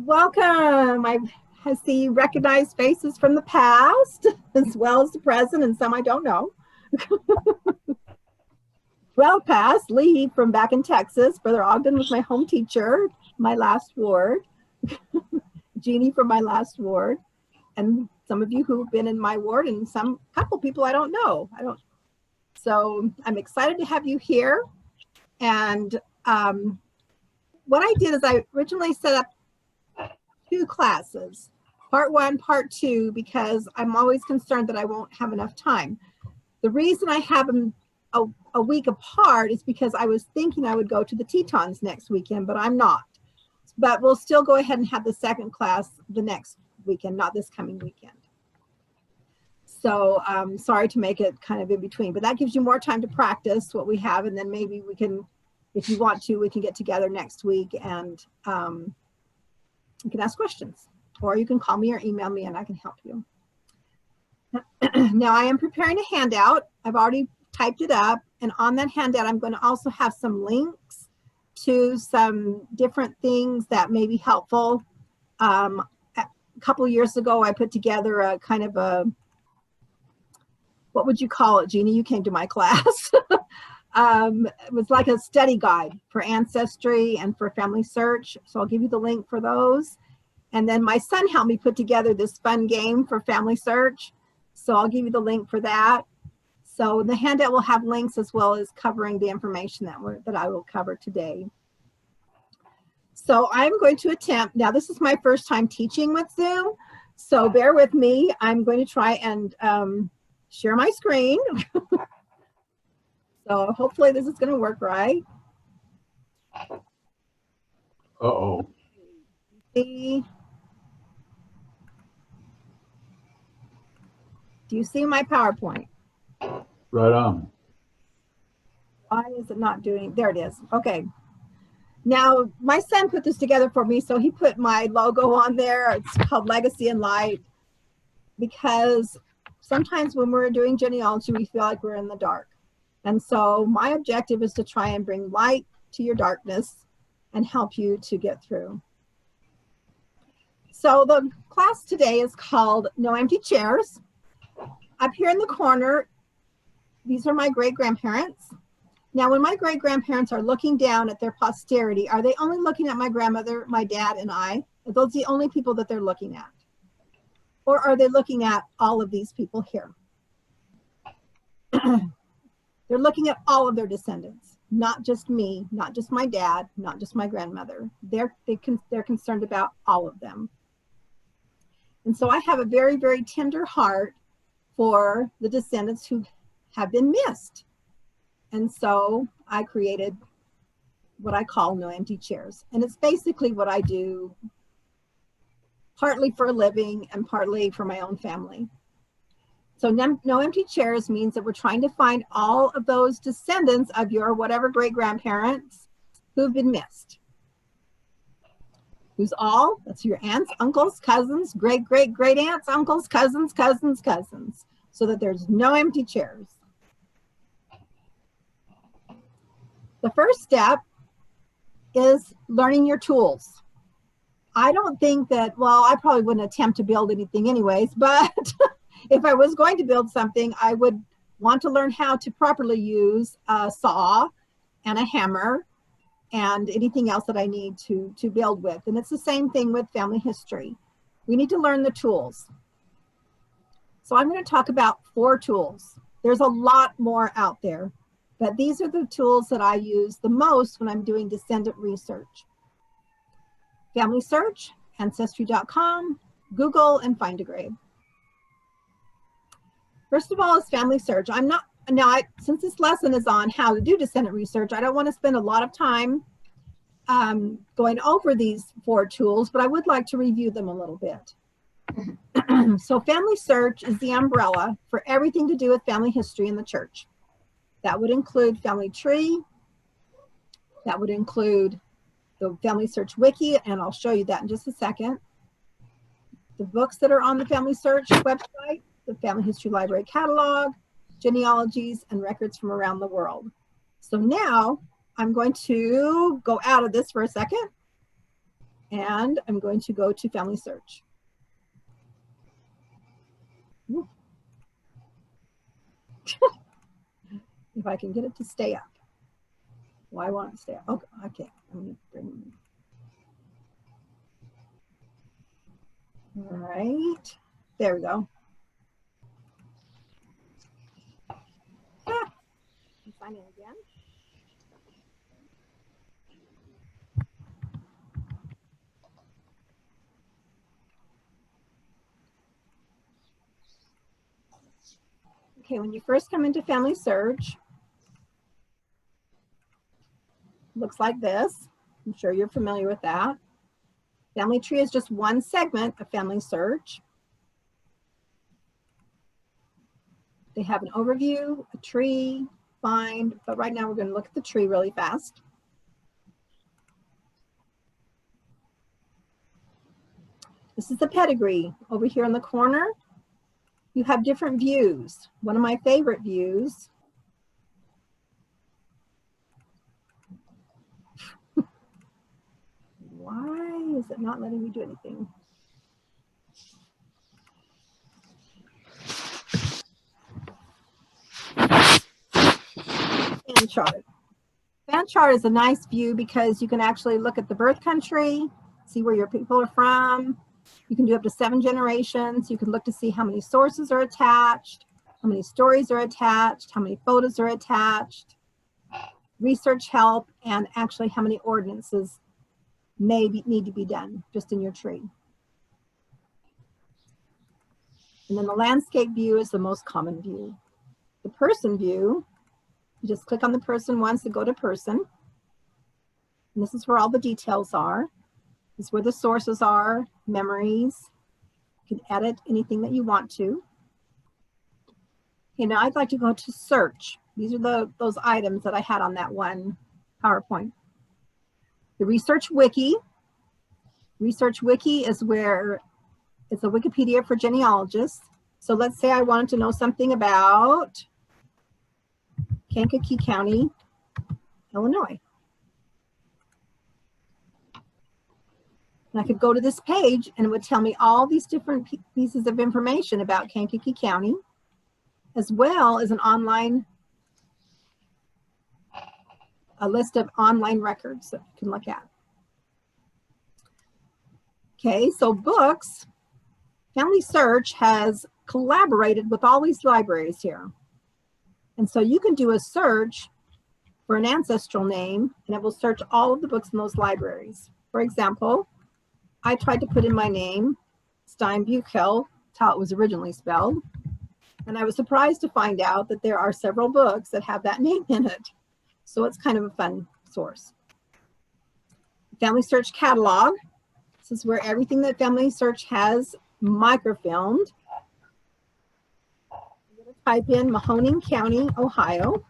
Welcome. I see recognized faces from the past as well as the present and some I don't know. Well past, Lee from back in Texas. Brother Ogden was my home teacher, my last ward. Jeannie from my last ward. And some of you who've been in my ward and some couple people I don't know. So I'm excited to have you here. And what I did is I originally set up two classes, part one, part two, because I'm always concerned that I won't have enough time. The reason I have them a week apart is because I was thinking I would go to the Tetons next weekend, but I'm not. But we'll still go ahead and have the second class the next weekend, not this coming weekend. So sorry to make it kind of in between, but that gives you more time to practice what we have, and then maybe we can, if you want to, we can get together next week and you can ask questions, or you can call me or email me and I can help you. Now I am preparing a handout. I've already typed it up, and on that handout I'm going to also have some links to some different things that may be helpful. A couple of years ago I put together a kind of a, what would you call it, Jeannie? You came to my class. It was like a study guide for Ancestry and for Family Search. So I'll give you the link for those. And then my son helped me put together this fun game for Family Search. So I'll give you the link for that. So the handout will have links as well as covering the information that I will cover today. So I'm going to attempt, now this is my first time teaching with Zoom, so bear with me. I'm going to try and share my screen. So hopefully this is going to work right. Uh-oh. Do you see my PowerPoint? Right on. Why is it not doing? There it is. Okay. Now, my son put this together for me, so he put my logo on there. It's called Legacy and Light, because sometimes when we're doing genealogy, we feel like we're in the dark. And so my objective is to try and bring light to your darkness and help you to get through. So the class today is called No Empty Chairs. Up here in the corner, these are my great-grandparents. Now, when my great-grandparents are looking down at their posterity, are they only looking at my grandmother, my dad, and I? Are those the only people that they're looking at? Or are they looking at all of these people here? They're looking at all of their descendants, not just me, not just my dad, not just my grandmother. They're concerned about all of them. And so I have a very, very tender heart for the descendants who have been missed. And so I created what I call No Empty Chairs. And it's basically what I do, partly for a living and partly for my own family. So No Empty Chairs means that we're trying to find all of those descendants of your whatever great-grandparents who've been missed. Who's all? That's your aunts, uncles, cousins, great-great-great-aunts, uncles, cousins, cousins, cousins, so that there's no empty chairs. The first step is learning your tools. I don't think that, well, I probably wouldn't attempt to build anything anyways, but if I was going to build something, I would want to learn how to properly use a saw and a hammer and anything else that I need to build with. And it's the same thing with family history. We need to learn the tools. So I'm going to talk about 4 tools. There's a lot more out there, but these are the tools that I use the most when I'm doing descendant research. Family Search, Ancestry.com, Google, and Find a Grave. First of all is Family Search. Since this lesson is on how to do descendant research, I don't want to spend a lot of time going over these 4 tools, but I would like to review them a little bit. So Family Search is the umbrella for everything to do with family history in the church. That would include Family Tree. That would include the Family Search Wiki, and I'll show you that in just a second. The books that are on the Family Search website, the Family History Library catalog, genealogies, and records from around the world. So now I'm going to go out of this for a second. And I'm going to go to Family Search. If I can get it to stay up. Why won't it stay up? Oh, okay. I'm going to bring. All right. There we go. Sign in again. Okay, when you first come into Family Search, looks like this. I'm sure you're familiar with that. Family tree is just one segment of Family Search. They have an overview, a tree, find, but right now we're going to look at the tree really fast. This is the pedigree. Over here in the corner, you have different views. One of my favorite views why is it not letting me do anything? Fan chart. Fan chart is a nice view because you can actually look at the birth country, see where your people are from. You can do up to 7 generations. You can look to see how many sources are attached, how many stories are attached, how many photos are attached, research help, and actually how many ordinances need to be done just in your tree. And then the landscape view is the most common view. The person view, you just click on the person once and go to person. And this is where all the details are. This is where the sources are, memories. You can edit anything that you want to. Okay, now I'd like to go to search. These are those items that I had on that one PowerPoint. The research wiki. Research wiki is where it's a Wikipedia for genealogists. So let's say I wanted to know something about Kankakee County, Illinois. And I could go to this page and it would tell me all these different pieces of information about Kankakee County, as well as a list of online records that you can look at. Okay, so books, Family Search has collaborated with all these libraries here. And so you can do a search for an ancestral name and it will search all of the books in those libraries. For example, I tried to put in my name, Stein-Buchel, how it was originally spelled. And I was surprised to find out that there are several books that have that name in it. So it's kind of a fun source. Family Search Catalog. This is where everything that Family Search has microfilmed. I'm going to type in Mahoning County, Ohio.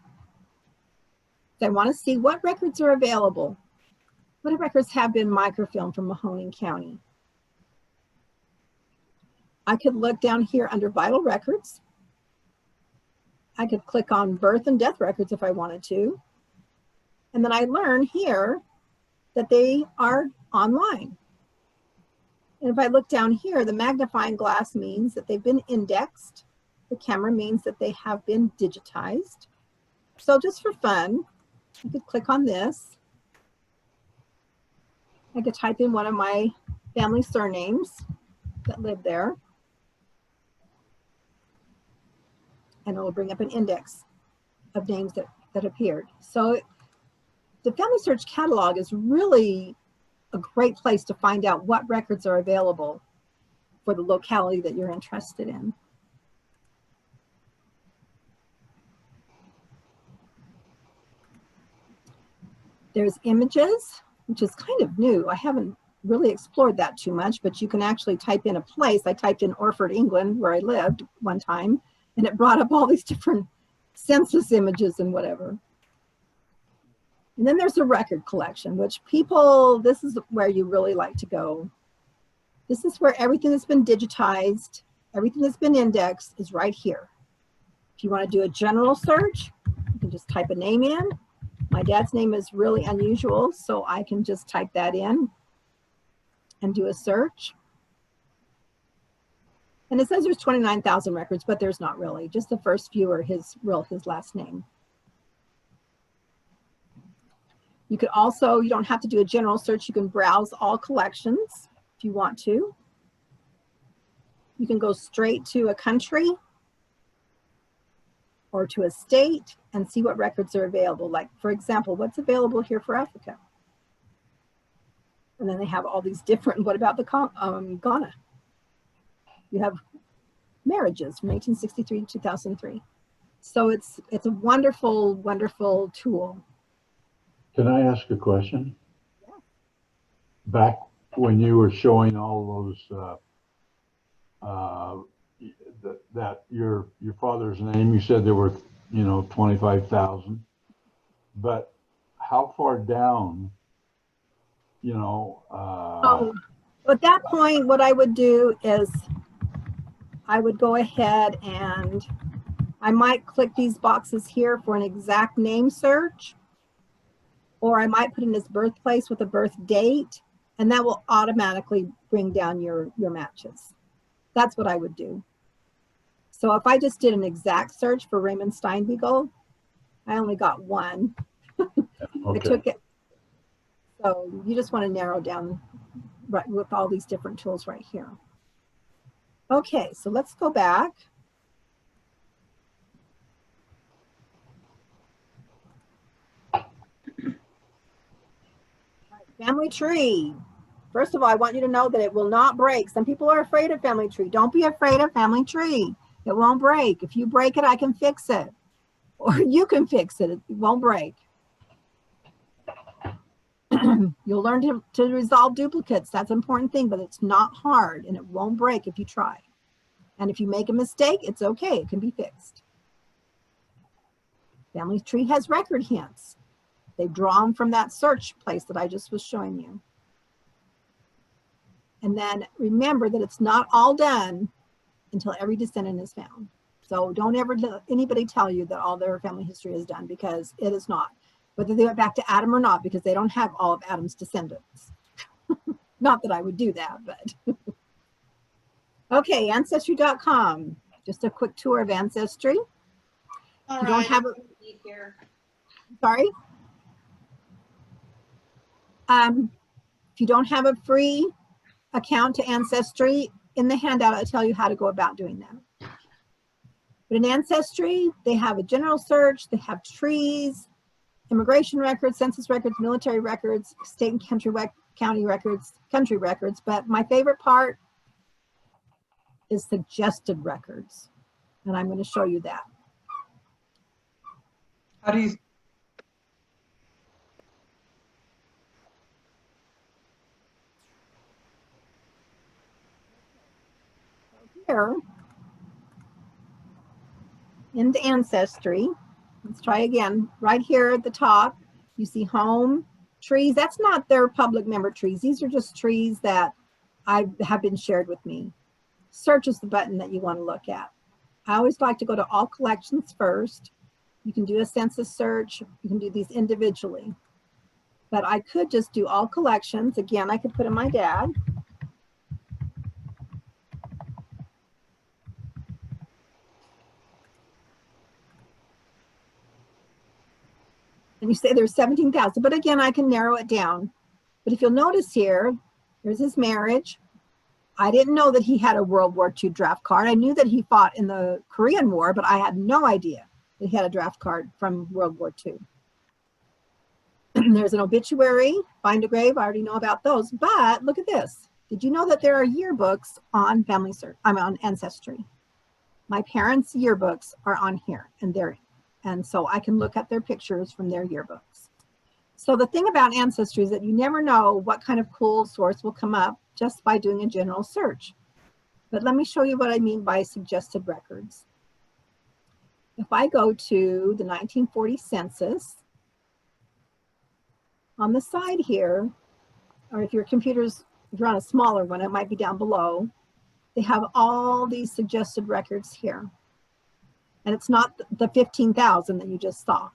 I want to see what records are available. What records have been microfilmed from Mahoning County? I could look down here under vital records. I could click on birth and death records if I wanted to. And then I learn here that they are online. And if I look down here, the magnifying glass means that they've been indexed. The camera means that they have been digitized. So just for fun, I could click on this. I could type in one of my family surnames that live there. And it will bring up an index of names that appeared. So the Family Search Catalog is really a great place to find out what records are available for the locality that you're interested in. There's images, which is kind of new. I haven't really explored that too much, but you can actually type in a place. I typed in Orford, England, where I lived one time, and it brought up all these different census images and whatever. And then there's a record collection, which this is where you really like to go. This is where everything that's been digitized, everything that's been indexed is right here. If you want to do a general search, you can just type a name in. My dad's name is really unusual, so I can just type that in. and do a search. And it says there's 29,000 records, but there's not really. Just the first few are his last name. You could also, you don't have to do a general search. You can browse all collections if you want to. You can go straight to a country or to a state and see what records are available. Like, for example, what's available here for Africa? And then they have all these different, what about the Ghana? You have marriages from 1863 to 2003. So it's a wonderful, wonderful tool. Can I ask a question? Yeah. Back when you were showing all those, that your father's name, you said there were, 25,000. But how far down, Oh, at that point, what I would do is I would go ahead and I might click these boxes here for an exact name search, or I might put in his birthplace with a birth date, and that will automatically bring down your matches. That's what I would do. So if I just did an exact search for Raymond Steinbeagle, I only got one. Okay. I took it. So you just want to narrow down right with all these different tools right here. Okay, so let's go back. Family tree. First of all, I want you to know that it will not break. Some people are afraid of family tree. Don't be afraid of family tree. It won't break. If you break it, I can fix it. Or you can fix it. It won't break. You'll learn to resolve duplicates. That's an important thing, but it's not hard and it won't break if you try. And if you make a mistake, it's okay. It can be fixed. Family tree has record hints. They've drawn from that search place that I just was showing you. And then remember that it's not all done until every descendant is found. So don't ever let anybody tell you that all their family history is done, because it is not. Whether they went back to Adam or not, because they don't have all of Adam's descendants. Not that I would do that, but. Okay, Ancestry.com. Just a quick tour of Ancestry. All you don't right, have a, here. sorry? If you don't have a free account to Ancestry, in the handout, I'll tell you how to go about doing that. But in Ancestry, they have a general search, they have trees, immigration records, census records, military records, state and county records, country records. But my favorite part is suggested records. And I'm going to show you that. How do you? Here in the Ancestry, let's try again. Right here at the top, you see home, trees. That's not their public member trees. These are just trees that have been shared with me. Search is the button that you want to look at. I always like to go to all collections first. You can do a census search. You can do these individually. But I could just do all collections. Again, I could put in my dad. And you say there's 17,000, but again, I can narrow it down. But if you'll notice here, there's his marriage. I didn't know that he had a World War II draft card. I knew that he fought in the Korean War, but I had no idea that he had a draft card from World War II. There's an obituary, find a grave. I already know about those, but look at this. Did you know that there are yearbooks on Family Search? I'm on Ancestry. My parents' yearbooks are on here, and so I can look at their pictures from their yearbooks. So the thing about Ancestry is that you never know what kind of cool source will come up just by doing a general search. But let me show you what I mean by suggested records. If I go to the 1940 census, on the side here, or if your computer's, if you're on a smaller one, it might be down below, they have all these suggested records here. And it's not the 15,000 that you just saw,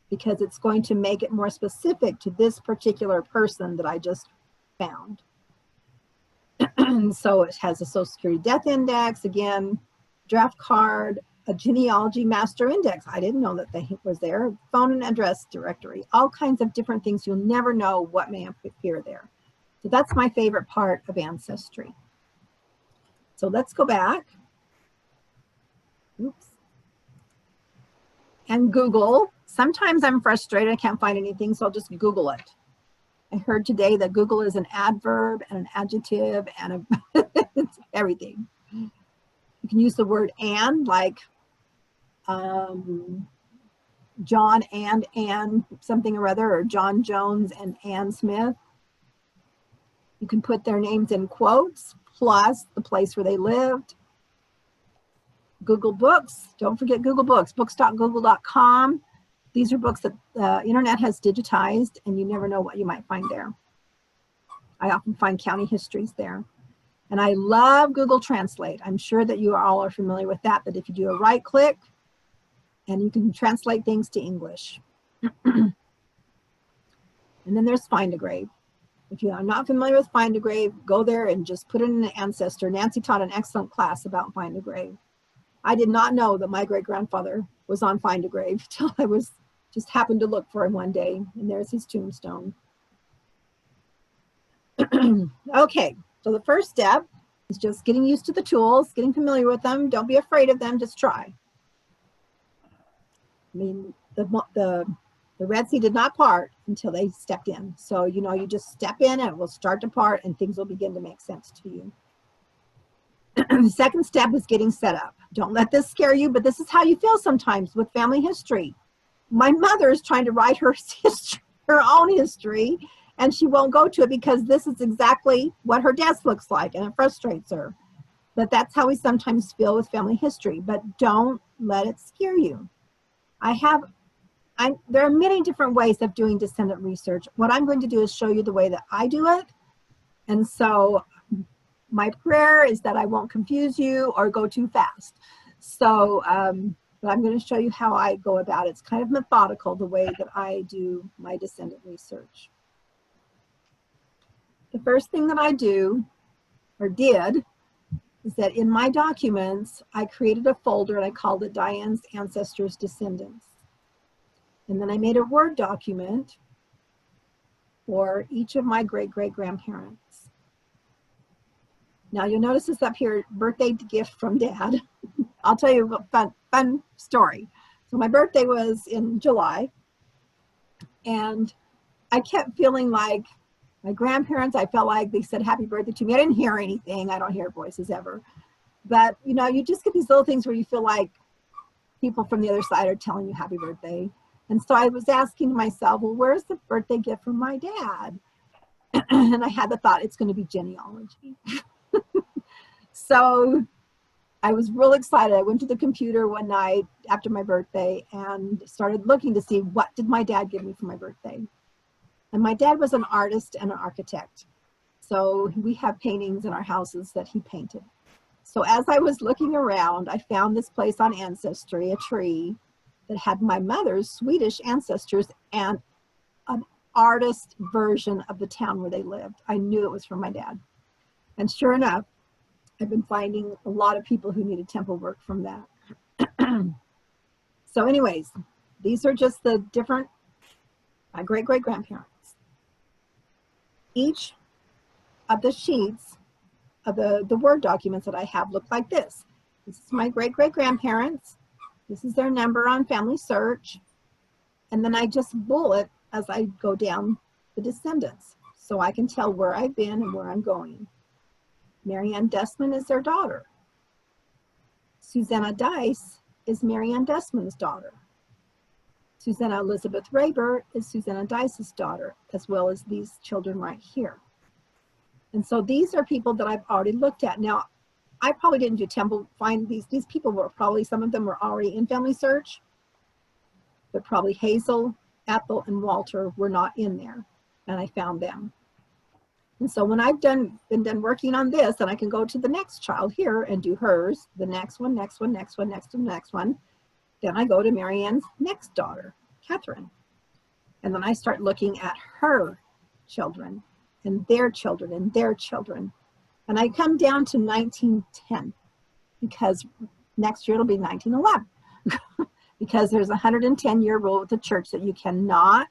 because it's going to make it more specific to this particular person that I just found. So it has a Social Security death index, again, draft card, a genealogy master index. I didn't know that they was there. Phone and address directory, all kinds of different things. You'll never know what may appear there. So that's my favorite part of Ancestry. So let's go back. Oops. And Google. Sometimes I'm frustrated, I can't find anything, so I'll just Google it. I heard today that Google is an adverb and an adjective and it's everything. You can use the word and, like John and Ann something or other, or John Jones and Ann Smith. You can put their names in quotes, plus the place where they lived. Google Books, don't forget Google Books, books.google.com. These are books that the internet has digitized, and you never know what you might find there. I often find county histories there. And I love Google Translate. I'm sure that you all are familiar with that if you do a right click, and you can translate things to English. And then there's Find a Grave. If you are not familiar with Find a Grave, go there and just put it in an ancestor. Nancy taught an excellent class about Find a Grave. I did not know that my great-grandfather was on Find a Grave till I just happened to look for him one day, and there's his tombstone. Okay, so the first step is just getting used to the tools, getting familiar with them. Don't be afraid of them, just try. I mean, the Red Sea did not part until they stepped in. So, you know, you just step in and it will start to part and things will begin to make sense to you. The second step is getting set up. Don't let this scare you, but this is how you feel sometimes with family history. My mother is trying to write her history, her own history, and she won't go to it because this is exactly what her desk looks like, and it frustrates her. But that's how we sometimes feel with family history, but don't let it scare you. There are many different ways of doing descendant research. What I'm going to do is show you the way that I do it. And so my prayer is that I won't confuse you or go too fast. So, but I'm going to show you how I go about it. It's kind of methodical, the way that I do my descendant research. The first thing that I do, or did, is that in my documents, I created a folder and I called it Diane's Ancestors Descendants. And then I made a Word document for each of my great-great-grandparents. Now you'll notice this up here, birthday gift from Dad. I'll tell you a fun story. So my birthday was in July, and I kept feeling like my grandparents, I felt like they said happy birthday to me. I didn't hear anything. I don't hear voices ever. But you know, you just get these little things where you feel like people from the other side are telling you happy birthday. And so I was asking myself, well, where's the birthday gift from my dad? And I had the thought, it's going to be genealogy. So I was real excited. I went to the computer one night after my birthday and started looking to see what did my dad give me for my birthday. And my dad was an artist and an architect. So we have paintings in our houses that he painted. So as I was looking around, I found this place on Ancestry, a tree that had my mother's Swedish ancestors and an artist version of the town where they lived. I knew it was from my dad. And sure enough, I've been finding a lot of people who needed temple work from that. So anyways, these are just the different, my great-great-grandparents. Each of the sheets of the Word documents that I have look like this. This is my great-great-grandparents. This is their number on Family Search. And then I just bullet as I go down the descendants, so I can tell where I've been and where I'm going. Mary Ann Dustman is their daughter. Susanna Dice is Mary Ann Dustman's daughter. Susanna Elizabeth Raber is Susanna Dice's daughter, as well as these children right here. And so these are people that I've already looked at. Now, I probably didn't do temple find these people were probably, some of them were already in Family Search, but probably Hazel, Ethel, and Walter were not in there, and I found them. And so when I've been done working on this, then I can go to the next child here and do hers, the next one, next one, next one, next one, next one. Then I go to Mary Ann's next daughter, Catherine. And then I start looking at her children and their children and their children. And I come down to 1910 because next year it'll be 1911 because there's a 110-year rule with the church that you cannot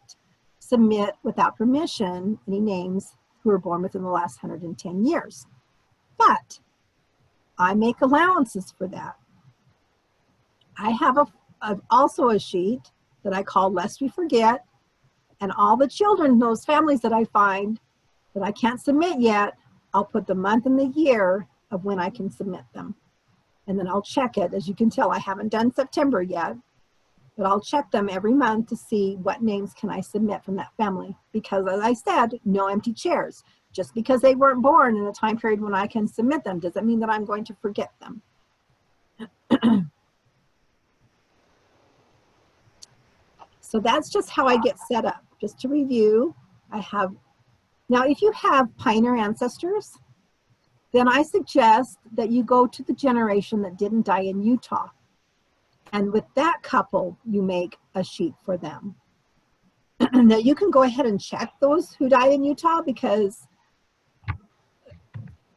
submit without permission any names who were born within the last 110 years. But I make allowances for that. I have also a sheet that I call Lest We Forget, and all the children, those families that I find that I can't submit yet, I'll put the month and the year of when I can submit them. And then I'll check it. As you can tell, I haven't done September yet, but I'll check them every month to see what names can I submit from that family. Because as I said, no empty chairs. Just because they weren't born in a time period when I can submit them doesn't mean that I'm going to forget them. So that's just how I get set up. Just to review, now if you have pioneer ancestors, then I suggest that you go to the generation that didn't die in Utah. And with that couple, you make a sheet for them. Now you can go ahead and check those who died in Utah, because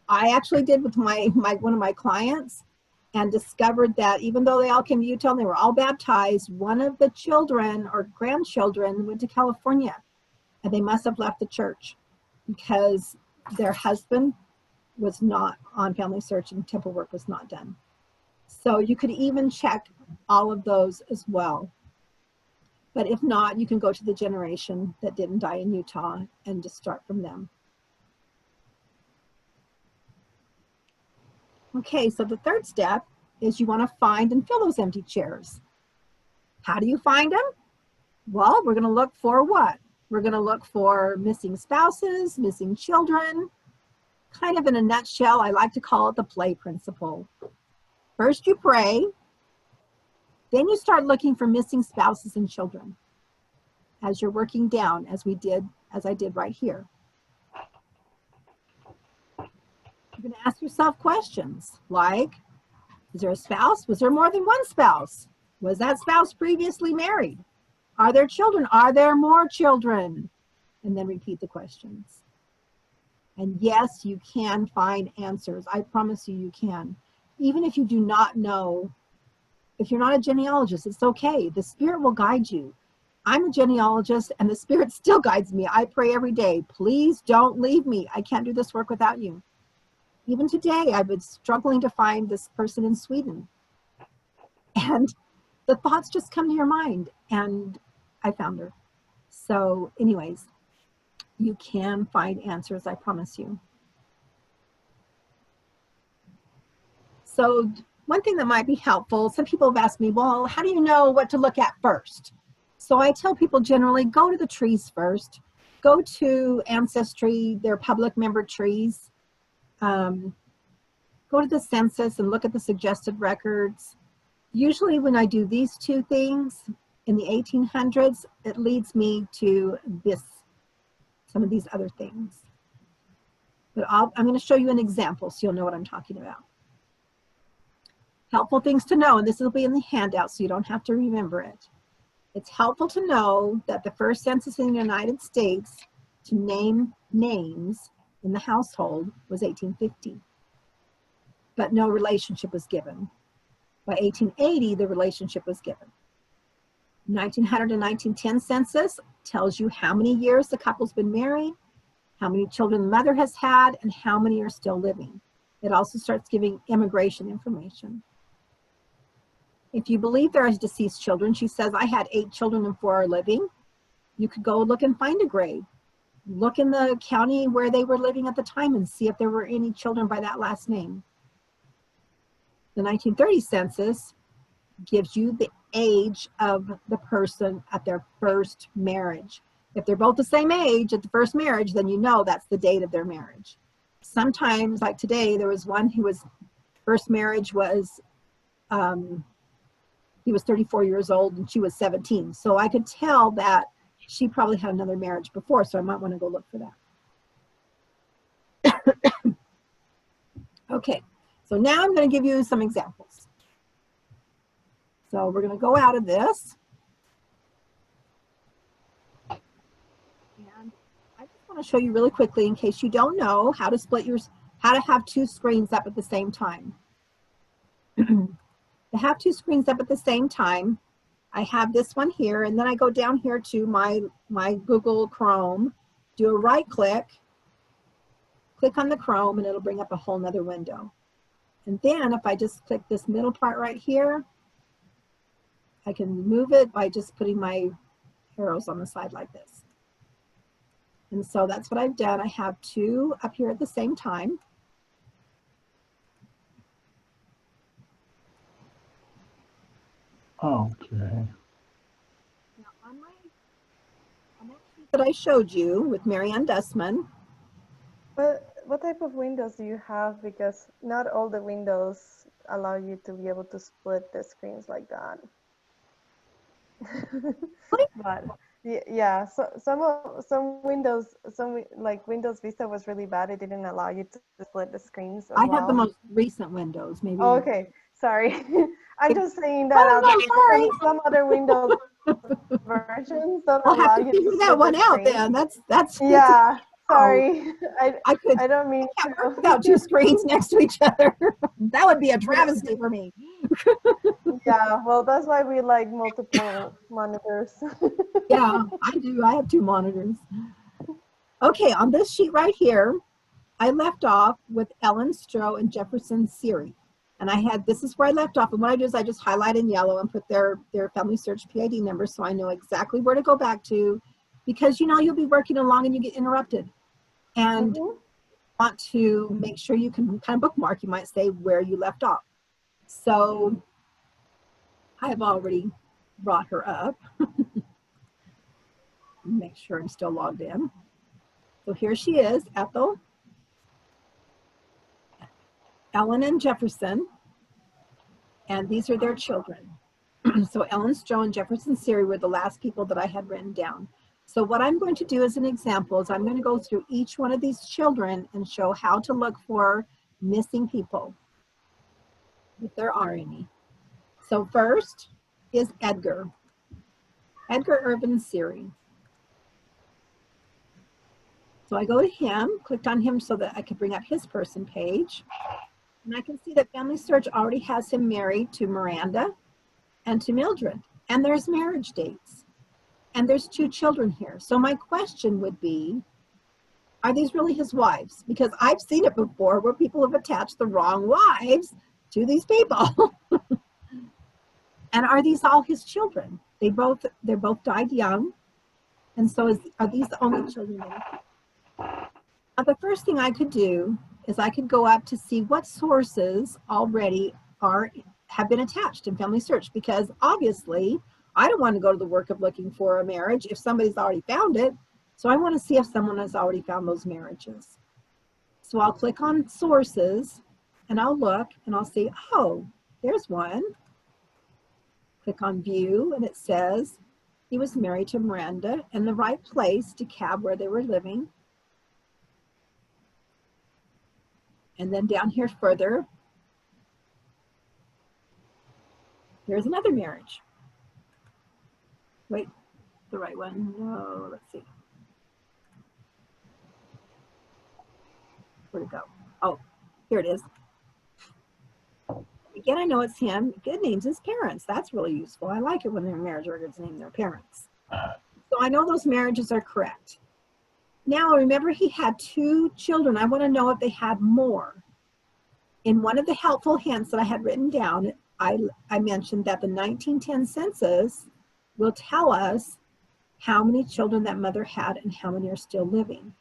I actually did with one of my clients, and discovered that even though they all came to Utah and they were all baptized, one of the children or grandchildren went to California, and they must have left the church because their husband was not on family search and temple work was not done. So you could even check all of those as well. But if not, you can go to the generation that didn't die in Utah and just start from them. Okay, so the third step is you want to find and fill those empty chairs. How do you find them? Well, we're going to look for what? We're going to look for missing spouses, missing children. Kind of in a nutshell, I like to call it the play principle. First you pray, then you start looking for missing spouses and children as you're working down, as I did right here. You're going to ask yourself questions like, is there a spouse? Was there more than one spouse? Was that spouse previously married? Are there children? Are there more children? And then repeat the questions. And yes, you can find answers. I promise you, you can. Even if you do not know, if you're not a genealogist, it's okay. The Spirit will guide you. I'm a genealogist and the Spirit still guides me. I pray every day, please don't leave me. I can't do this work without you. Even today, I've been struggling to find this person in Sweden. And the thoughts just come to your mind, and I found her. So anyways, you can find answers, I promise you. So one thing that might be helpful, some people have asked me, well, how do you know what to look at first? So I tell people generally, go to the trees first. Go to Ancestry, their public member trees. Go to the census and look at the suggested records. Usually when I do these two things in the 1800s, it leads me to some of these other things. But I'm going to show you an example so you'll know what I'm talking about. Helpful things to know, and this will be in the handout so you don't have to remember it. It's helpful to know that the first census in the United States to name names in the household was 1850, but no relationship was given. By 1880, the relationship was given. 1900 to 1910 census tells you how many years the couple's been married, how many children the mother has had, and how many are still living. It also starts giving immigration information. If you believe there are deceased children, she says, I had 8 children and 4 are living. You could go look and find a grave. Look in the county where they were living at the time and see if there were any children by that last name. The 1930 census gives you the age of the person at their first marriage. If they're both the same age at the first marriage, then you know that's the date of their marriage. Sometimes, like today, there was one who was, first marriage was, he was 34 years old and she was 17. So I could tell that she probably had another marriage before, so I might want to go look for that. Okay, so now I'm going to give you some examples. So we're going to go out of this. And I just want to show you really quickly, in case you don't know how to how to have two screens up at the same time. To have two screens up at the same time, I have this one here, and then I go down here to my Google Chrome, do a right click on the Chrome, and it'll bring up a whole nother window. And then if I just click this middle part right here, I can move it by just putting my arrows on the side like this. And so that's what I've done. I have two up here at the same time. Okay. Now on that sheet that I showed you with Marianne Dustman. But what type of windows do you have? Because not all the windows allow you to be able to split the screens like that. But yeah, so some Windows, like Windows Vista was really bad. It didn't allow you to split the screens as I well. have the most recent Windows, maybe. Oh, okay, sorry. I'm just saying that out no, sorry. some other Windows versions don't We'll allow have to you figure to that split one the out screen. then. That's Yeah, Oh, sorry. I don't mean can't to. work without two screens next to each other. That would be a travesty for me. Yeah, well, that's why we like multiple monitors. Yeah, I do. I have two monitors. Okay, on this sheet right here, I left off with Ellen Stroh and Jefferson Siri. And I had, this is where I left off. And what I do is I just highlight in yellow and put their family search PID number so I know exactly where to go back to, because you know you'll be working along and you get interrupted. And want to make sure you can kind of bookmark, you might say, where you left off. So I've already brought her up. Make sure I'm still logged in. So here she is, Ethel, Ellen and Jefferson, and these are their children. So Ellen Stroh and Jefferson Siri were the last people that I had written down. So what I'm going to do as an example is I'm going to go through each one of these children and show how to look for missing people, if there are any. So first is Edgar Irvin Siri. So I go to him, clicked on him so that I could bring up his person page. And I can see that Family Search already has him married to Miranda and to Mildred. And there's marriage dates. And there's two children here. So my question would be, are these really his wives? Because I've seen it before where people have attached the wrong wives to these people. And are these all his children? They're both died young. And so are these the only children that he had? Now, the first thing I could do is I could go up to see what sources already have been attached in Family Search, because obviously I don't want to go to the work of looking for a marriage if somebody's already found it. So I want to see if someone has already found those marriages. So I'll click on sources and I'll look and I'll see, oh, there's one. Click on view and it says he was married to Miranda in the right place, DeKalb, where they were living. And then down here further, here's another marriage. Wait, the right one? No, let's see. Where'd it go? Oh, here it is. Again, I know it's him. Good names his parents. That's really useful. I like it when their marriage records name their parents. So I know those marriages are correct. Now, remember he had two children. I want to know if they had more. In one of the helpful hints that I had written down, I mentioned that the 1910 census will tell us how many children that mother had and how many are still living.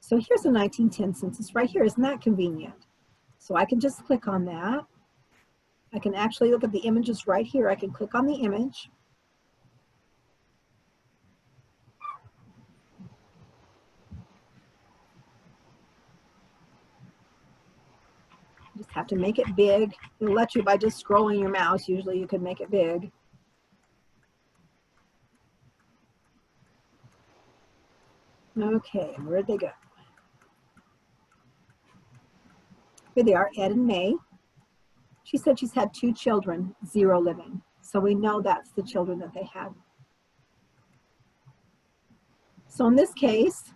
So here's the 1910 census right here. Isn't that convenient? So I can just click on that. I can actually look at the images right here. I can click on the image. Just have to make it big. It'll let you by just scrolling your mouse. Usually you can make it big. Okay, where'd they go? Here they are, Ed and May. She said she's had two children, 0 living. So we know that's the children that they had. So in this case,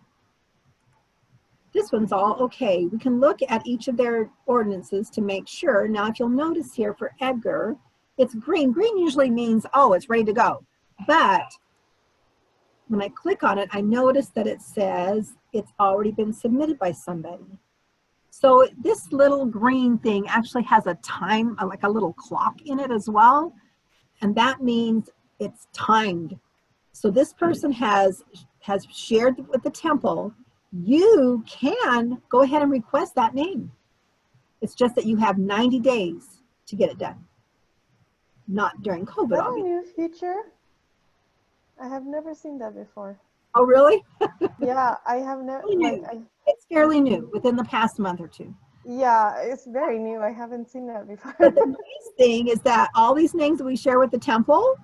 This one's all okay. We can look at each of their ordinances to make sure. Now, if you'll notice here for Edgar, it's green. Green usually means, oh, it's ready to go. But when I click on it, I notice that it says it's already been submitted by somebody. So this little green thing actually has a time, like a little clock in it as well. And that means it's timed. So this person has shared with the temple. You can go ahead and request that name. It's just that you have 90 days to get it done. Not during COVID, What a obviously. new feature. I have never seen that before. Oh, really? Yeah, I have never, like, It's fairly new, within the past month or two. yeah, it's very new. I haven't seen that before. But the nice thing is that all these names that we share with the temple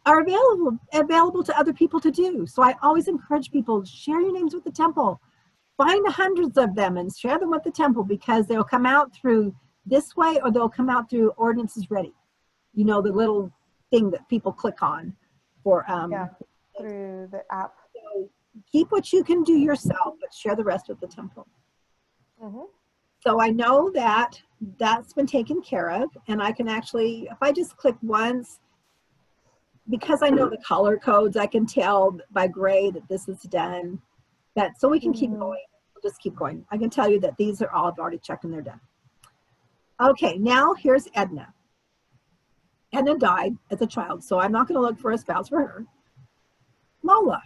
are available to other people to do. So I always encourage people, share your names with the temple. Find hundreds of them and share them with the temple, because they'll come out through this way, or they'll come out through Ordinances Ready. You know, the little thing that people click on for Yeah, through the app. So keep what you can do yourself, but share the rest with the temple. Mm-hmm. So I know that that's been taken care of, and I can actually, if I just click once, because I know the color codes, I can tell by gray that this is done. That so we can keep going. We'll just keep going. I can tell you that these are all I've already checked and they're done. Okay, now here's Edna. Edna died as a child, so I'm not going to look for a spouse for her. Lola.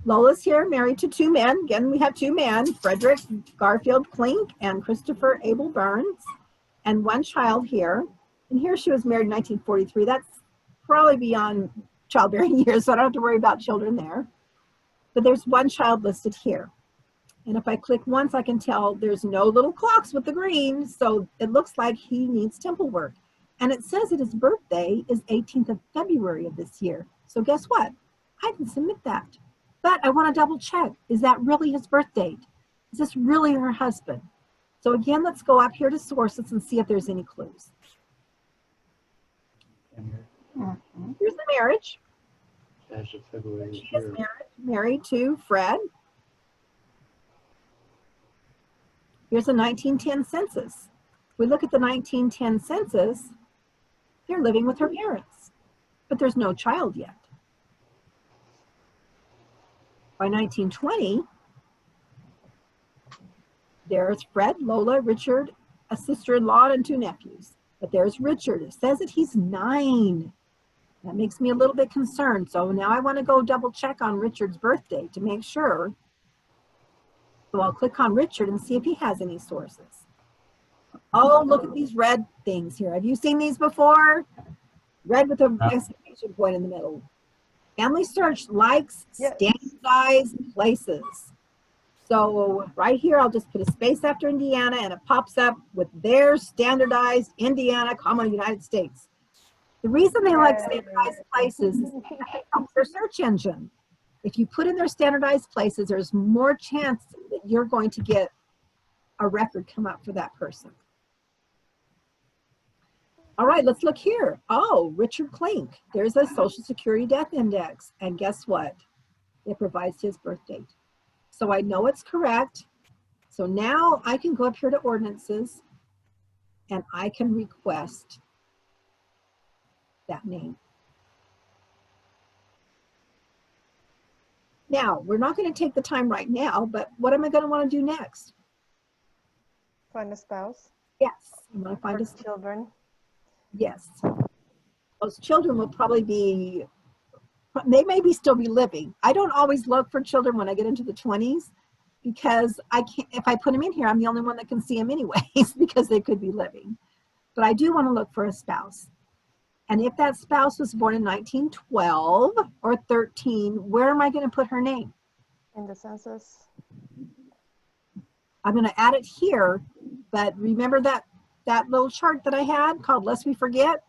Lola's here, married to two men. Again, we have two men, Frederick Garfield Klink and Christopher Abel Burns, and one child here. And here she was married in 1943. That's probably beyond childbearing years, so I don't have to worry about children there. But there's one child listed here. And if I click once, I can tell there's no little clocks with the green, so it looks like he needs temple work. And it says that his birthday is 18th of February of this year. So guess what? I can submit that. But I want to double check. Is that really his birth date? Is this really her husband? So again, let's go up here to sources and see if there's any clues. Here's the marriage. As of February She is married to Fred. Here's a 1910 census. If we look at the 1910 census, they're living with her parents, but there's no child yet. By 1920, there's Fred, Lola, Richard, a sister-in-law, and two nephews. But there's Richard. It says that he's 9. That makes me a little bit concerned. So now I want to go double check on Richard's birthday to make sure. So I'll click on Richard and see if he has any sources. Oh, look at these red things here. Have you seen these before? Red with an exclamation point in the middle. Family Search likes standardized places. So right here, I'll just put a space after Indiana and it pops up with their standardized Indiana, United States. The reason they like standardized places is it helps their search engine. If you put in their standardized places, there's more chance that you're going to get a record come up for that person. All right, let's look here. Oh, Richard Klink. There's a Social Security Death Index. And guess what? It provides his birth date. So I know it's correct. So now I can go up here to ordinances and I can request that name. Now, we're not going to take the time right now, but what am I going to want to do next? Find a spouse. Yes, I'm going to find a children. Yes. Those children will probably be, they maybe still be living. I don't always look for children when I get into the 20s because I can't, if I put them in here, I'm the only one that can see them anyways because they could be living. But I do want to look for a spouse. And if that spouse was born in 1912 or 13, where am I going to put her name? In the census. I'm going to add it here, but remember that little chart that I had called Lest We Forget?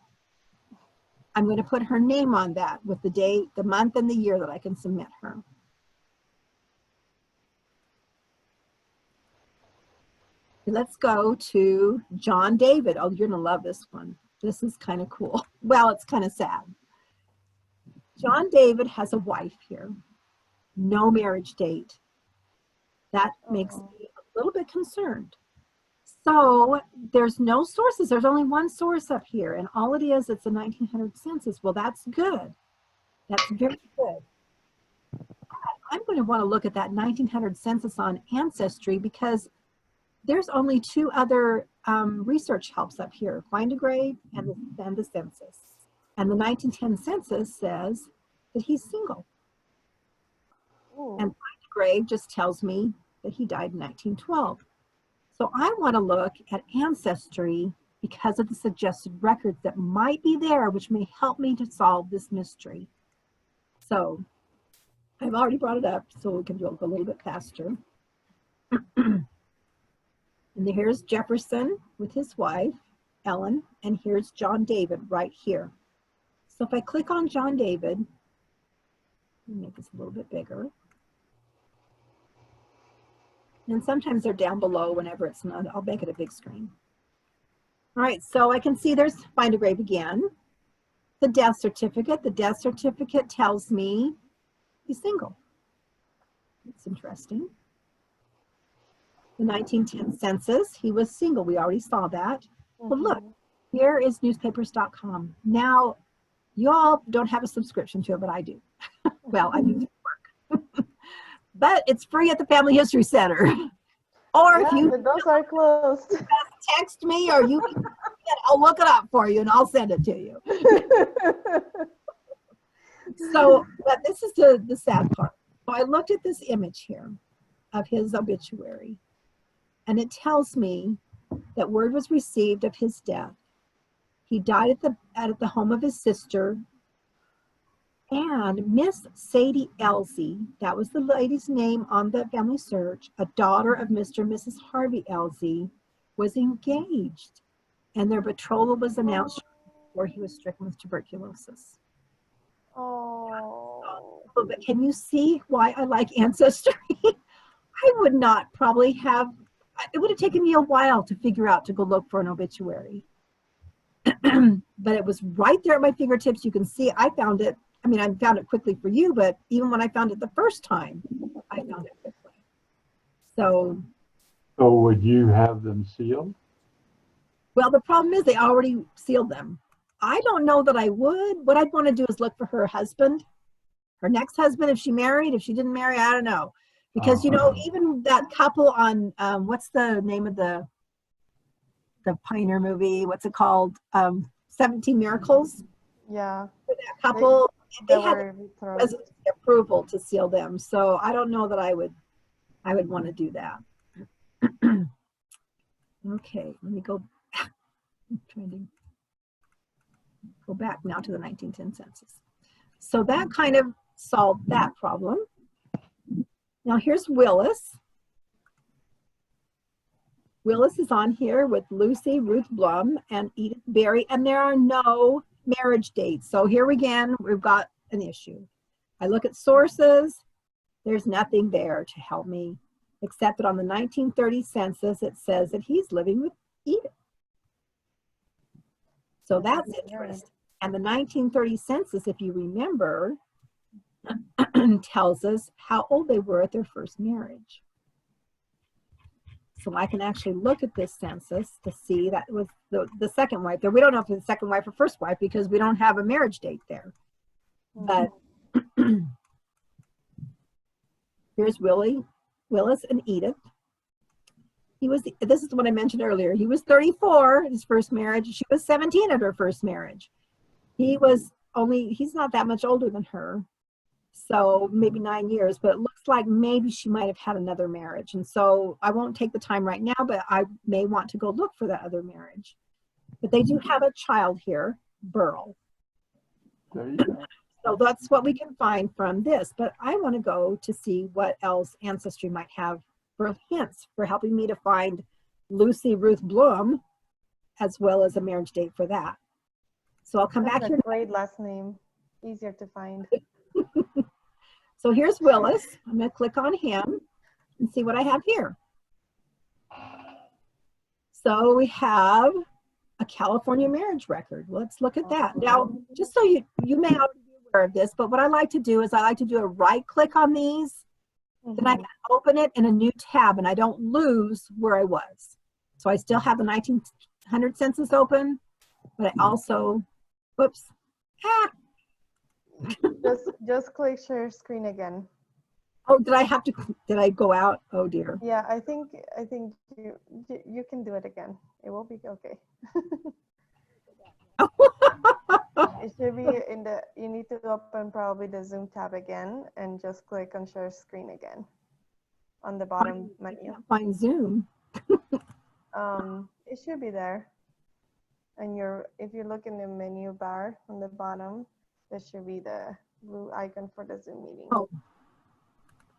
I'm going to put her name on that with the date, the month, and the year that I can submit her. Let's go to John David. Oh, you're going to love this one. This is kind of cool. Well, it's kind of sad. John David has a wife here. no marriage date. That makes Oh. me a little bit concerned. So there's no sources. There's only one source up here, and all it is, it's a 1900 census. Well, that's good. That's very good. I'm going to want to look at that 1900 census on Ancestry because there's only two other research helps up here, Find a Grave and the census. And the 1910 census says that he's single. Ooh. And Find a Grave just tells me that he died in 1912. So I want to look at Ancestry because of the suggested records that might be there, which may help me to solve this mystery. So I've already brought it up, so we can go a little bit faster. And here's Jefferson with his wife, Ellen, and here's John David right here. So if I click on John David, let me make this a little bit bigger. And sometimes they're down below whenever it's not. I'll make it a big screen. All right, so I can see there's Find a Grave again. The death certificate. The death certificate tells me he's single. It's interesting. The 1910 census, he was single. We already saw that. But look, here is newspapers.com. Now, you all don't have a subscription to it, but I do. Well, I do work. But it's free at the Family History Center. Or Yeah, if you but those are closed. text me or you, I'll look it up for you and I'll send it to you. So, but this is the sad part. So I looked at this image here of his obituary, and it tells me that word was received of his death. He died at the home of his sister, and Miss Sadie Elsie, that was the lady's name on the family search, a daughter of Mr. and Mrs. Harvey Elsie, was engaged, and their betrothal was announced before he was stricken with tuberculosis. Oh. But can you see why I like Ancestry? I would not probably have, it would have taken me a while to figure out to go look for an obituary. But it was right there at my fingertips. You can see I found it. I mean, I found it quickly for you, but even when I found it the first time, I found it quickly. So would you have them sealed? well, the problem is they already sealed them. I don't know that I would. What I'd want to do is look for her husband, her next husband, if she married. If she didn't marry, I don't know. Because, you know, even that couple on, what's the name of the Pioneer movie? What's it called? 17 Miracles. Yeah. For that couple, they had were residency approval to seal them. So I don't know that I would want to do that. Okay, let me go. I'm trying to go back now to the 1910 census. So that kind of solved that problem. Now here's Willis. Willis is on here with Lucy Ruth Blum and Edith Berry, and there are no marriage dates. So here again, we've got an issue. I look at sources, there's nothing there to help me, except that on the 1930 census, it says that he's living with Edith. So that's interesting. And the 1930 census, if you remember, tells us how old they were at their first marriage. So I can actually look at this census to see that was the second wife there. We don't know if it's the second wife or first wife because we don't have a marriage date there. But here's Willis and Edith. This is what I mentioned earlier. He was 34 at his first marriage. She was 17 at her first marriage. He's not that much older than her. So maybe 9 years, but it looks like maybe she might have had another marriage. And so I won't take the time right now, but I may want to go look for that other marriage. But they do have a child here, Burl. There you go. So that's what we can find from this. But I want to go to see what else Ancestry might have for hints for helping me to find Lucy Ruth Blum, as well as a marriage date for that. So I'll come back here. Great last name, easier to find. So here's Willis. I'm going to click on him and see what I have here. So we have a California marriage record. Let's look at that. Now, just so you may already be of this, but what I like to do is I like to do a right click on these, then I can open it in a new tab and I don't lose where I was. So I still have the 1900 census open, but I also, whoops, Just click share screen again. oh, did I go out? Oh dear. Yeah, I think you can do it again. It will be okay. It should be in the, you need to open probably the Zoom tab again and just click on share screen again on the bottom menu. Find Zoom. It should be there. And if you look in the menu bar on the bottom, there should be the blue icon for the Zoom meeting. Oh.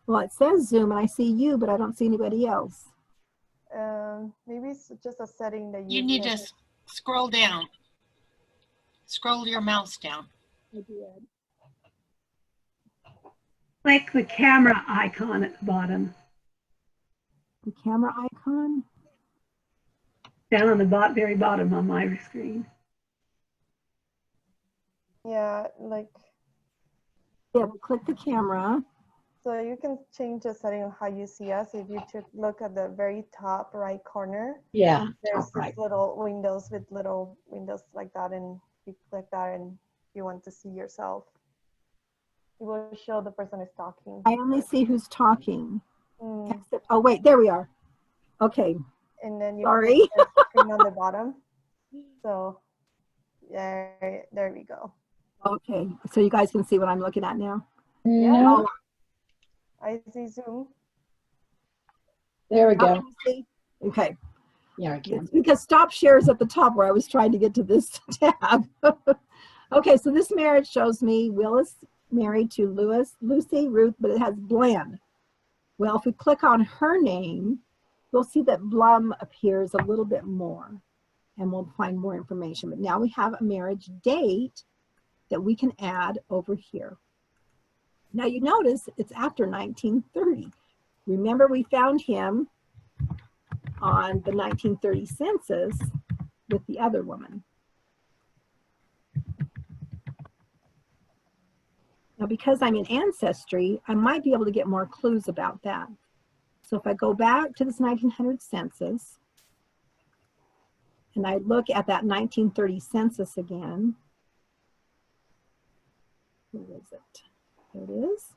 Well, it says Zoom and I see you, but I don't see anybody else. Maybe it's just a setting that You need to scroll down. Scroll your mouse down. I did. Click the camera icon at the bottom. The camera icon? Down on the very bottom on my screen. Yeah, like. Yeah, click the camera. So you can change the setting of how you see us. If you look at the very top right corner, Yeah. there's this little windows with little windows like that, and you click that and you want to see yourself. It will show the person is talking. I only see who's talking. Oh wait, there we are. Okay. And then you Sorry. click the screen on the bottom. So there we go. Okay, so you guys can see what I'm looking at now. Yeah. Oh, I see Zoom. There we how go. can you see? Okay. Yeah, I can. It's because stop share is at the top where I was trying to get to this tab. Okay, so this marriage shows me Will is married to Lucy Ruth, but it has Bland. Well, if we click on her name, we'll see that Blum appears a little bit more and we'll find more information. But now we have a marriage date that we can add over here. Now you notice it's after 1930. Remember we found him on the 1930 census with the other woman. Now because I'm in Ancestry, I might be able to get more clues about that. So if I go back to this 1900 census and I look at that 1930 census again, where is it? There it is.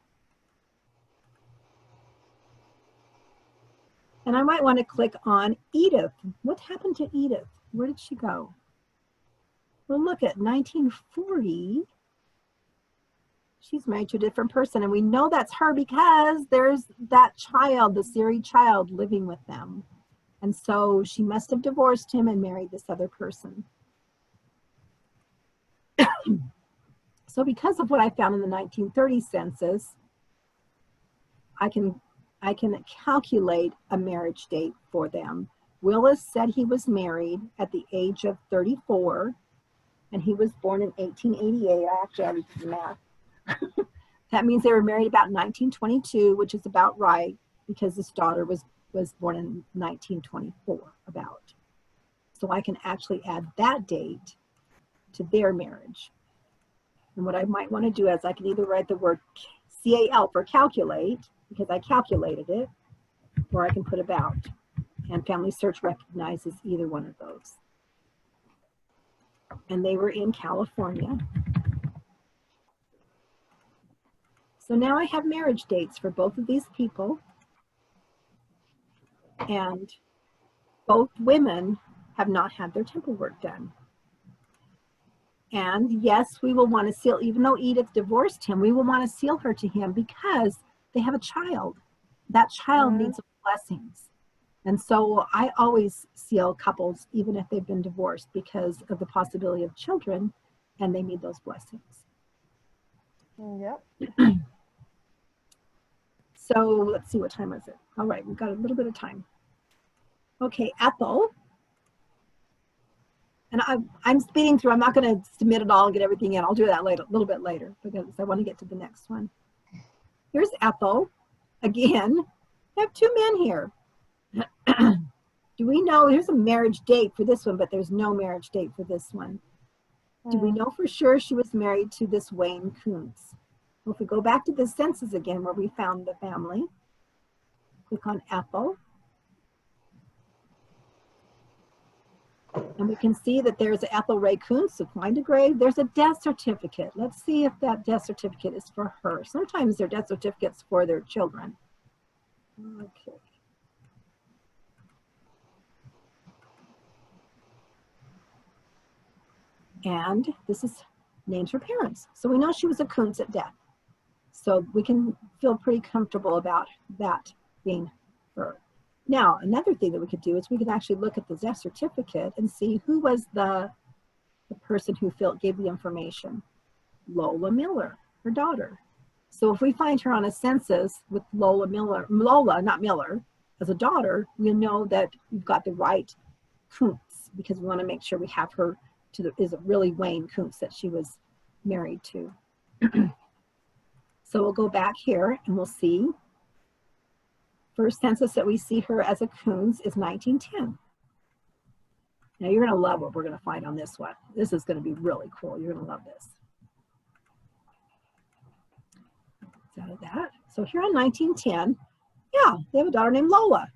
And I might want to click on Edith. What happened to Edith? Where did she go? Well, look at 1940. She's married to a different person. And we know that's her because there's that child, the Siri child, living with them. And so she must have divorced him and married this other person. So because of what I found in the 1930 census, I can calculate a marriage date for them. Willis said he was married at the age of 34, and he was born in 1888. I actually already did the math. That means they were married about 1922, which is about right, because this daughter was born in 1924, about. So I can actually add that date to their marriage. And what I might want to do is I can either write the word CAL for calculate, because I calculated it, or I can put about. And Family Search recognizes either one of those. And they were in California. So now I have marriage dates for both of these people. And both women have not had their temple work done. And yes, we will want to seal, even though Edith divorced him, we will want to seal her to him because they have a child. That child needs blessings. And so I always seal couples, even if they've been divorced, because of the possibility of children, and they need those blessings. Yep. So let's see, what time is it? All right, we've got a little bit of time. Okay, Ethel. And I'm speeding through. I'm not going to submit it all and get everything in. I'll do that later, a little bit later, because I want to get to the next one. Here's Ethel. Again, I have two men here. Do we know, here's a marriage date for this one, but there's no marriage date for this one. Do we know for sure she was married to this Wayne Kuntz? Well, if we go back to the census again, where we found the family, click on Ethel. And we can see that there's Ethel Ray Kuntz, so find a grave. There's a death certificate. Let's see if that death certificate is for her. Sometimes they're death certificates for their children. Okay. And this is names her parents. So we know she was a Kuntz at death. So we can feel pretty comfortable about that being her. Now, another thing that we could do is we could actually look at the death certificate and see who was the person who gave the information. Lola Miller, her daughter. So if we find her on a census with Lola, not Miller, as a daughter, we know that we've got the right Kuntz, because we want to make sure we have her is it really Wayne Kuntz that she was married to. So we'll go back here and we'll see. First census that we see her as a Kuntz is 1910. Now you're going to love what we're going to find on this one. This is going to be really cool. You're going to love this. Out of that. So here in 1910, yeah, they have a daughter named Lola.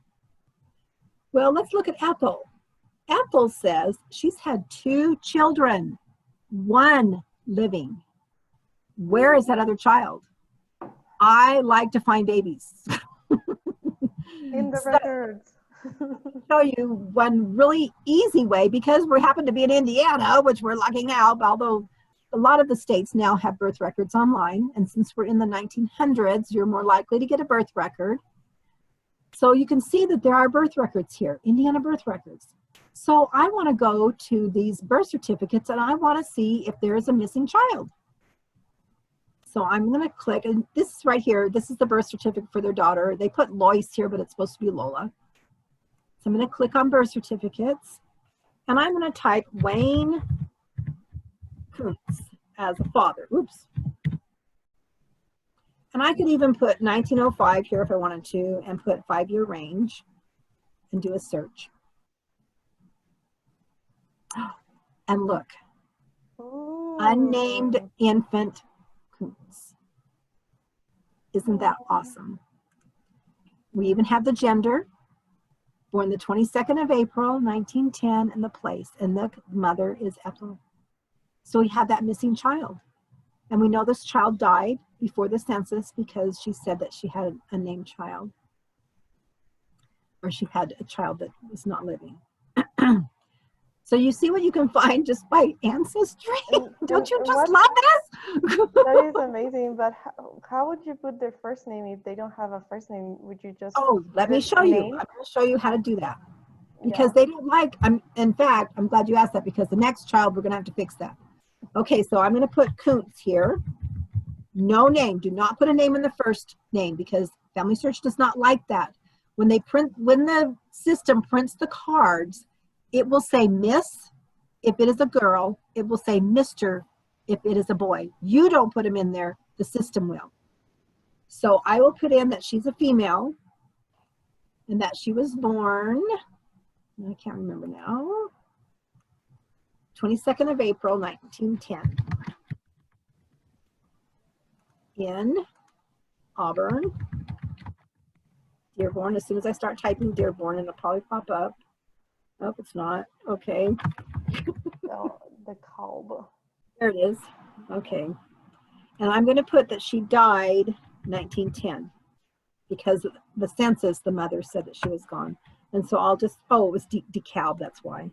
Well, let's look at Ethel. Ethel says she's had 2 children, 1 living. Where is that other child? I like to find babies. In the records. Show you one really easy way, because we happen to be in Indiana, which we're lucking out, although a lot of the states now have birth records online. And since we're in the 1900s, you're more likely to get a birth record. So you can see that there are birth records here, Indiana birth records. So I want to go to these birth certificates and I want to see if there is a missing child. So I'm going to click, and this is right here. This is the birth certificate for their daughter. They put Lois here, but it's supposed to be Lola. So I'm going to click on birth certificates, and I'm going to type Wayne Kuntz as a father. Oops. And I could even put 1905 here if I wanted to, and put 5-year range and do a search. And look, Ooh. unnamed infant Kuntz. Isn't that awesome? We even have the gender, born the 22nd of April, 1910, and the place, and the mother is Ethel. So we have that missing child. And we know this child died before the census because she said that she had a named child, or she had a child that was not living. So you see what you can find just by ancestry? Don't you just love this? That is amazing, but how would you put their first name if they don't have a first name? Would you just... Oh, let me show you. I'm going to show you how to do that. Because they don't like, in fact, I'm glad you asked that, because the next child, we're going to have to fix that. Okay, so I'm going to put Kuntz here. No name. Do not put a name in the first name, because Family Search does not like that. When the system prints the cards, it will say Miss if it is a girl. It will say Mr. if it is a boy. You don't put them in there. The system will. So I will put in that she's a female and that she was born, I can't remember now, 22nd of April, 1910 in Auburn, Dearborn. As soon as I start typing Dearborn, it'll probably pop up. Oh, it's not. Okay. No, the Kalb. There it is. Okay. And I'm going to put that she died 1910 because the census, the mother said that she was gone. And so I'll just, oh, it was DeKalb, that's why.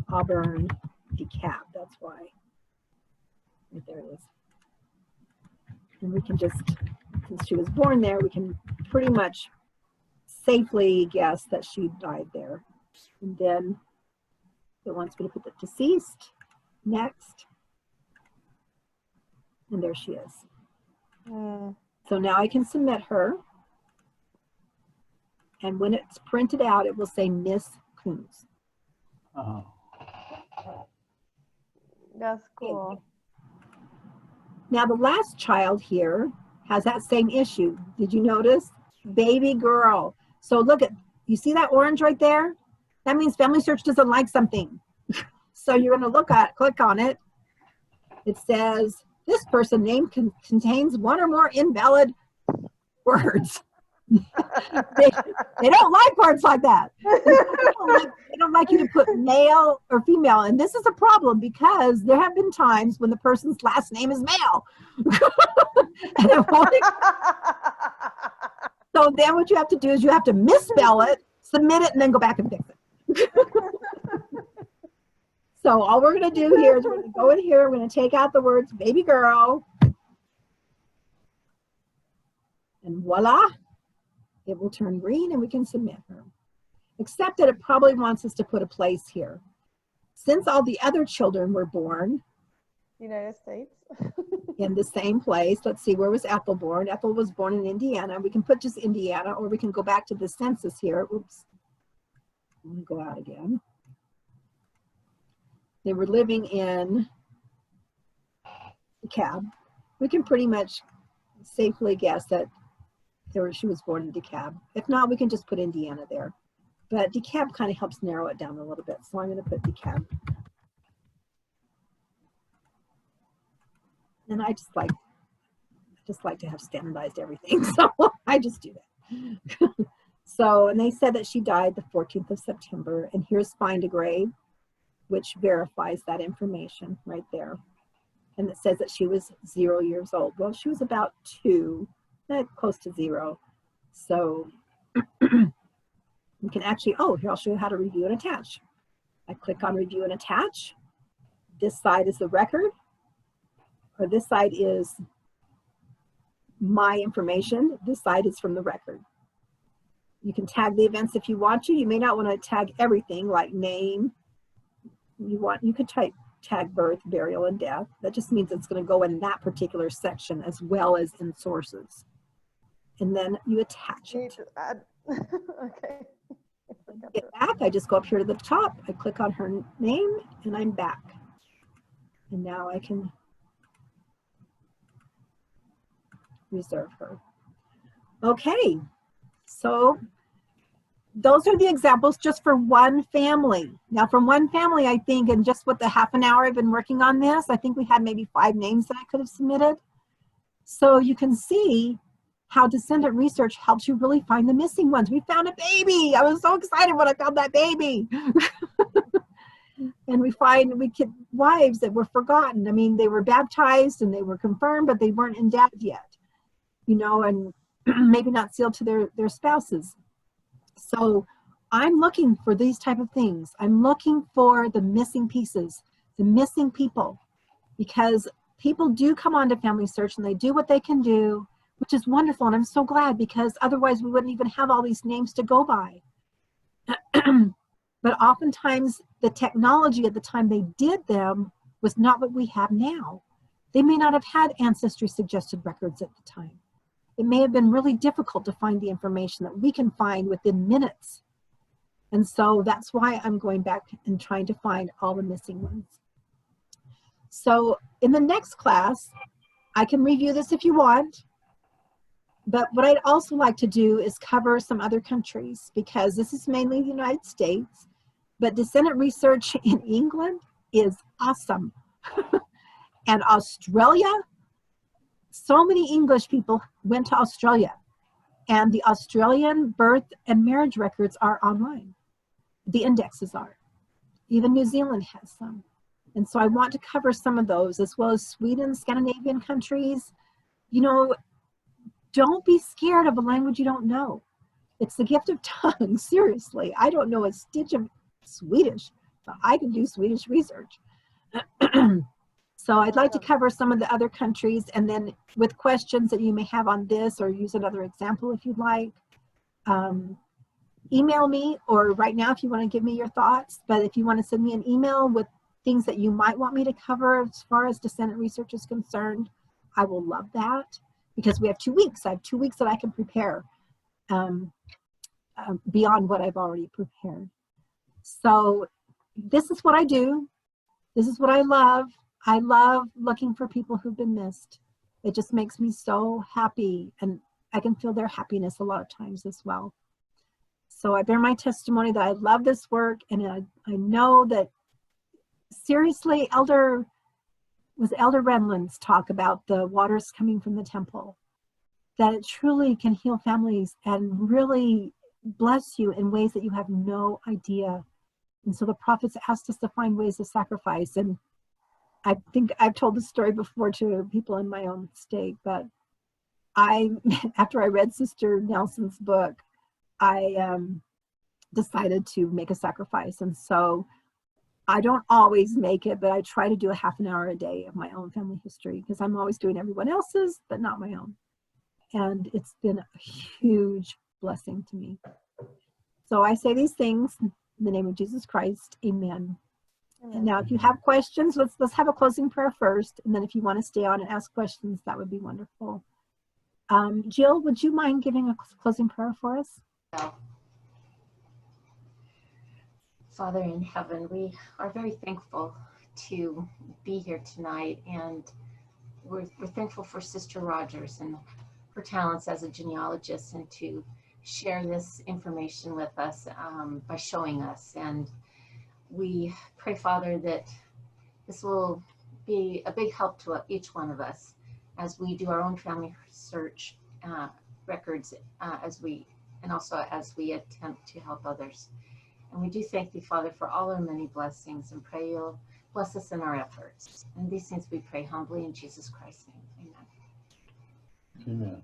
Auburn, DeKalb, that's why. Right there it is. And we can just, since she was born there, we can pretty much safely guess that she died there. And then it wants me to put the deceased next. And there she is. So now I can submit her. And when it's printed out, it will say Miss Kuntz. That's cool. Now the last child here has that same issue. Did you notice? Baby girl. So look at, you see that orange right there? That means Family Search doesn't like something. So you're going to look at, click on it, it says, this person name contains one or more invalid words. They don't like words like that. They don't like you to put male or female. And this is a problem because there have been times when the person's last name is male. And it won't. So then what you have to do is you have to misspell it, submit it, and then go back and fix it. So all we're going to do here is we're going to go in here. We're going to take out the words baby girl. And voila, it will turn green and we can submit her. Except that it probably wants us to put a place here. Since all the other children were born United States. in the same place, let's see, where was Ethel born? Ethel was born in Indiana. We can put just Indiana, or we can go back to the census here. Oops, let me go out again. They were living in DeKalb. We can pretty much safely guess that she was born in DeKalb. If not, we can just put Indiana there. But DeKalb kind of helps narrow it down a little bit. So I'm going to put DeKalb. And I just like to have standardized everything. So I just do that. So, and they said that she died the 14th of September. And here's find a grave, which verifies that information right there. And it says that she was 0 years old. Well, she was about 2, close to 0. So we can actually, oh, here I'll show you how to review and attach. I click on review and attach. This side is the record, or this side is my information. This side is from the record. You can tag the events if you want to. You may not want to tag everything like name. You could tag birth, burial, and death. That just means it's going to go in that particular section as well as in sources. And then you attach it. Okay. Get back, I just go up here to the top. I click on her name and I'm back. And now I can reserve her. Okay, so those are the examples just for one family. Now from one family, I think in just with the half an hour I've been working on this, I think we had maybe 5 names that I could have submitted. So you can see how descendant research helps you really find the missing ones. We found a baby. I was so excited when I found that baby. And we get wives that were forgotten. I mean, they were baptized and they were confirmed, but they weren't endowed yet, you know, and maybe not sealed to their spouses. So I'm looking for these type of things. I'm looking for the missing pieces, the missing people, because people do come onto Family Search and they do what they can do, which is wonderful. And I'm so glad, because otherwise we wouldn't even have all these names to go by. But oftentimes the technology at the time they did them was not what we have now. They may not have had ancestry suggested records at the time. It may have been really difficult to find the information that we can find within minutes. And so that's why I'm going back and trying to find all the missing ones. So in the next class, I can review this if you want. But what I'd also like to do is cover some other countries, because this is mainly the United States, but descendant research in England is awesome. And Australia, so many English people went to Australia, and the Australian birth and marriage records are online. The indexes are. Even New Zealand has some. And so I want to cover some of those, as well as Sweden, Scandinavian countries. You know, don't be scared of a language you don't know. It's the gift of tongue, seriously. I don't know a stitch of Swedish, but I can do Swedish research. So I'd like to cover some of the other countries, and then with questions that you may have on this, or use another example if you'd like, email me, or right now if you want to give me your thoughts. But if you want to send me an email with things that you might want me to cover as far as descendant research is concerned, I will love that, because we have 2 weeks. I have 2 weeks that I can prepare beyond what I've already prepared. So this is what I do. This is what I love. I love looking for people who've been missed. It just makes me so happy, and I can feel their happiness a lot of times as well. So I bear my testimony that I love this work, and I know that seriously, Elder was Elder Renlund's talk about the waters coming from the temple, that it truly can heal families and really bless you in ways that you have no idea. And so the prophets asked us to find ways to sacrifice. And I think I've told this story before to people in my own state, but after I read Sister Nelson's book, I decided to make a sacrifice. And so I don't always make it, but I try to do a half an hour a day of my own family history, because I'm always doing everyone else's, but not my own. And it's been a huge blessing to me. So I say these things in the name of Jesus Christ. Amen. And now if you have questions, let's have a closing prayer first. And then if you want to stay on and ask questions, that would be wonderful. Jill, would you mind giving a closing prayer for us? Father in heaven, we are very thankful to be here tonight, and we're thankful for Sister Rogers and her talents as a genealogist, and to share this information with us by showing us. And we pray, Father, that this will be a big help to each one of us as we do our own family search records, and also as we attempt to help others. And we do thank thee, Father, for all our many blessings, and pray you'll bless us in our efforts. And these things we pray humbly in Jesus Christ's name. Amen. Amen.